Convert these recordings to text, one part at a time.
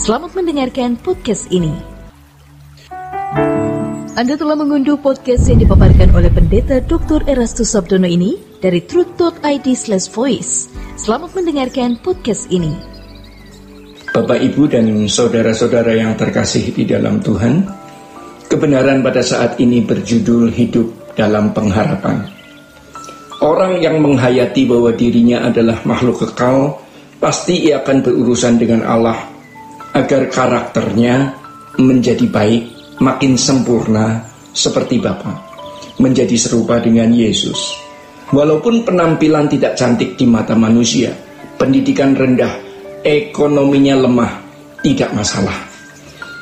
Selamat mendengarkan podcast ini. Anda telah mengunduh podcast yang dipaparkan oleh Pendeta Dr. Erastus Sabdono ini dari truth.id/voice. Selamat mendengarkan podcast ini. Bapak, Ibu, dan saudara-saudara yang terkasih di dalam Tuhan, kebenaran pada saat ini berjudul hidup dalam pengharapan. Orang yang menghayati bahwa dirinya adalah makhluk kekal, pasti ia akan berurusan dengan Allah agar karakternya menjadi baik, makin sempurna seperti Bapa, menjadi serupa dengan Yesus. Walaupun penampilan tidak cantik di mata manusia, pendidikan rendah, ekonominya lemah, tidak masalah.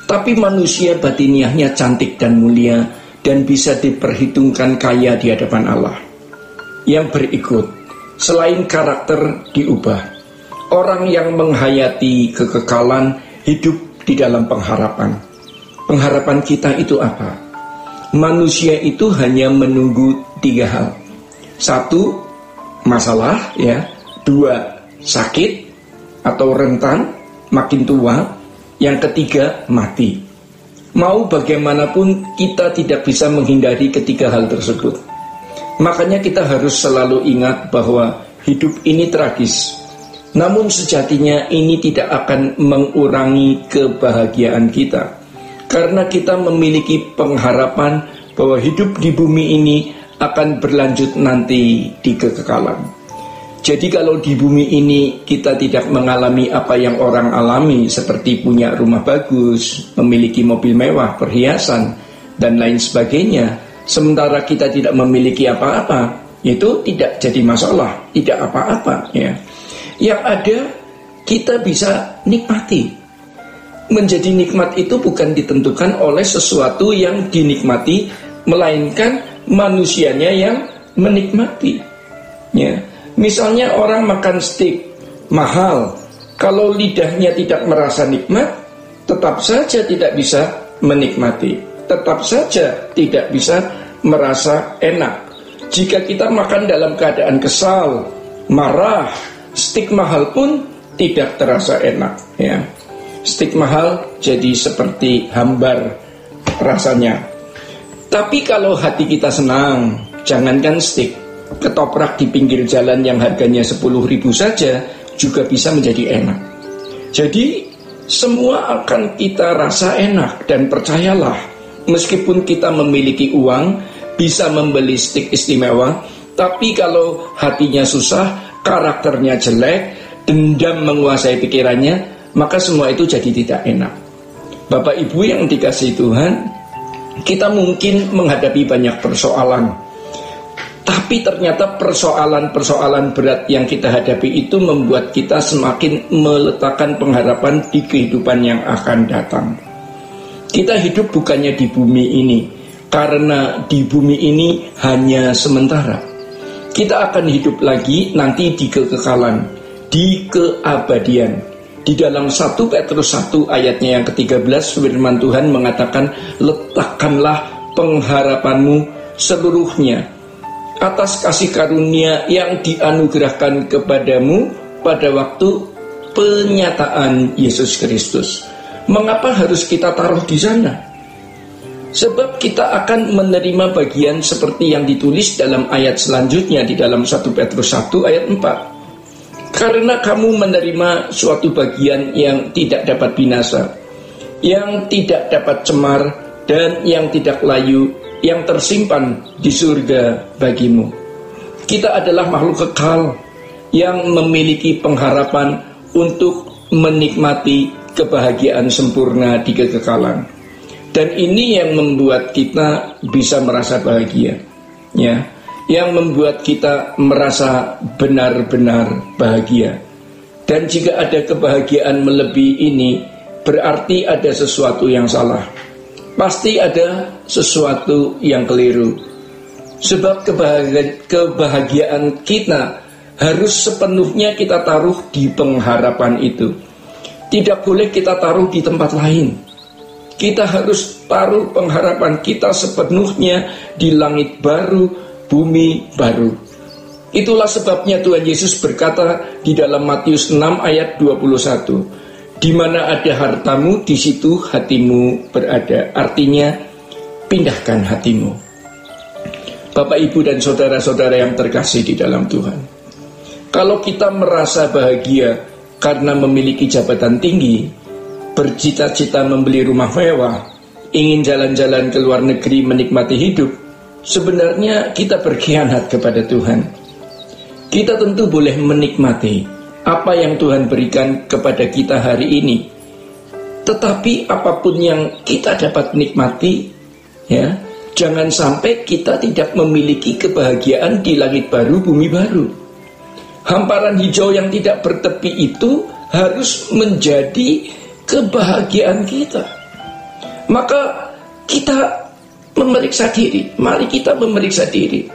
Tapi manusia batiniahnya cantik dan mulia dan bisa diperhitungkan kaya di hadapan Allah. Yang berikut, selain karakter diubah, orang yang menghayati kekekalan hidup di dalam pengharapan. Pengharapan kita itu apa? Manusia itu hanya menunggu 3 hal. 1, masalah, ya. 2, sakit atau rentan, makin tua. Yang ketiga, mati. Mau bagaimanapun kita tidak bisa menghindari ketiga hal tersebut. Makanya kita harus selalu ingat bahwa hidup ini tragis. Namun sejatinya ini tidak akan mengurangi kebahagiaan kita, karena kita memiliki pengharapan bahwa hidup di bumi ini akan berlanjut nanti di kekekalan. Jadi kalau di bumi ini kita tidak mengalami apa yang orang alami, seperti punya rumah bagus, memiliki mobil mewah, perhiasan, dan lain sebagainya, sementara kita tidak memiliki apa-apa, itu tidak jadi masalah, tidak apa-apa, ya. Yang ada, kita bisa nikmati. Menjadi nikmat itu bukan ditentukan oleh sesuatu yang dinikmati, melainkan manusianya yang menikmati, ya. Misalnya orang makan steak mahal, kalau lidahnya tidak merasa nikmat, tetap saja tidak bisa menikmati, tetap saja tidak bisa merasa enak. Jika kita makan dalam keadaan kesal, marah, steak mahal pun tidak terasa enak, ya. Steak mahal jadi seperti hambar rasanya. Tapi kalau hati kita senang, jangankan steak, ketoprak di pinggir jalan yang harganya 10.000 saja juga bisa menjadi enak. Jadi semua akan kita rasa enak, dan percayalah, meskipun kita memiliki uang, bisa membeli steak istimewa, tapi kalau hatinya susah, karakternya jelek, dendam menguasai pikirannya, maka semua itu jadi tidak enak. Bapak Ibu yang dikasihi Tuhan, kita mungkin menghadapi banyak persoalan, tapi ternyata persoalan-persoalan berat yang kita hadapi itu membuat kita semakin meletakkan pengharapan di kehidupan yang akan datang. Kita hidup bukannya di bumi ini, karena di bumi ini hanya sementara. Kita akan hidup lagi nanti di kekekalan, di keabadian. Di dalam 1 Petrus 1 ayatnya yang ke-13, firman Tuhan mengatakan, letakkanlah pengharapanmu seluruhnya atas kasih karunia yang dianugerahkan kepadamu pada waktu penyataan Yesus Kristus. Mengapa harus kita taruh di sana? Sebab kita akan menerima bagian seperti yang ditulis dalam ayat selanjutnya di dalam 1 Petrus 1 ayat 4. Karena kamu menerima suatu bagian yang tidak dapat binasa, yang tidak dapat cemar, dan yang tidak layu, yang tersimpan di surga bagimu. Kita adalah makhluk kekal yang memiliki pengharapan untuk menikmati kebahagiaan sempurna di kekekalan. Dan ini yang membuat kita bisa merasa bahagia, ya. Yang membuat kita merasa benar-benar bahagia. Dan jika ada kebahagiaan melebihi ini, berarti ada sesuatu yang salah. Pasti ada sesuatu yang keliru. Sebab kebahagiaan kita harus sepenuhnya kita taruh di pengharapan itu. Tidak boleh kita taruh di tempat lain. Kita harus taruh pengharapan kita sepenuhnya di langit baru, bumi baru. Itulah sebabnya Tuhan Yesus berkata di dalam Matius 6 ayat 21, Di mana ada hartamu, di situ hatimu berada. Artinya, pindahkan hatimu. Bapak, Ibu, dan saudara-saudara yang terkasih di dalam Tuhan, kalau kita merasa bahagia karena memiliki jabatan tinggi, bercita-cita membeli rumah mewah, ingin jalan-jalan ke luar negeri menikmati hidup, sebenarnya kita berkhianat kepada Tuhan. Kita tentu boleh menikmati apa yang Tuhan berikan kepada kita hari ini, tetapi apapun yang kita dapat nikmati, ya, jangan sampai kita tidak memiliki kebahagiaan di langit baru, bumi baru. Hamparan hijau yang tidak bertepi itu harus menjadi kebahagiaan kita. Maka kita memeriksa diri. Mari kita memeriksa diri.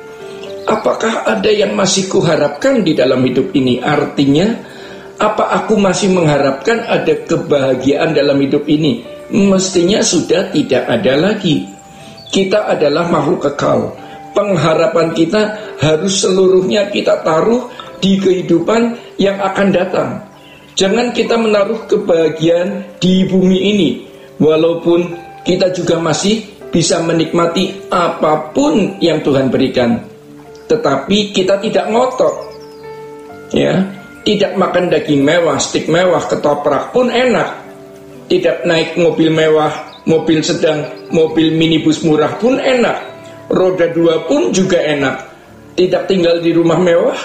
Apakah ada yang masih kuharapkan di dalam hidup ini? Artinya, apa aku masih mengharapkan ada kebahagiaan dalam hidup ini? Mestinya sudah tidak ada lagi. Kita adalah makhluk kekal. Pengharapan kita harus seluruhnya kita taruh di kehidupan yang akan datang. Jangan kita menaruh kebahagiaan di bumi ini, walaupun kita juga masih bisa menikmati apapun yang Tuhan berikan. Tetapi kita tidak ngotot, ya, tidak makan daging mewah, stik mewah, ketoprak pun enak. Tidak naik mobil mewah, mobil sedang, mobil minibus murah pun enak. Roda 2 pun juga enak. Tidak tinggal di rumah mewah,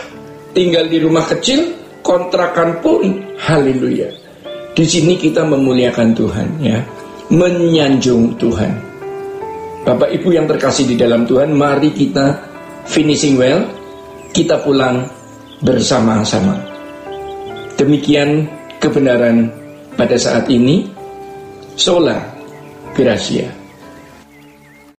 tinggal di rumah kecil, kontrakan pun, haleluya. Di sini kita memuliakan Tuhan, ya, menyanjung Tuhan. Bapak Ibu yang terkasih di dalam Tuhan, mari kita finishing well, kita pulang bersama-sama. Demikian kebenaran pada saat ini. Sola Gracia.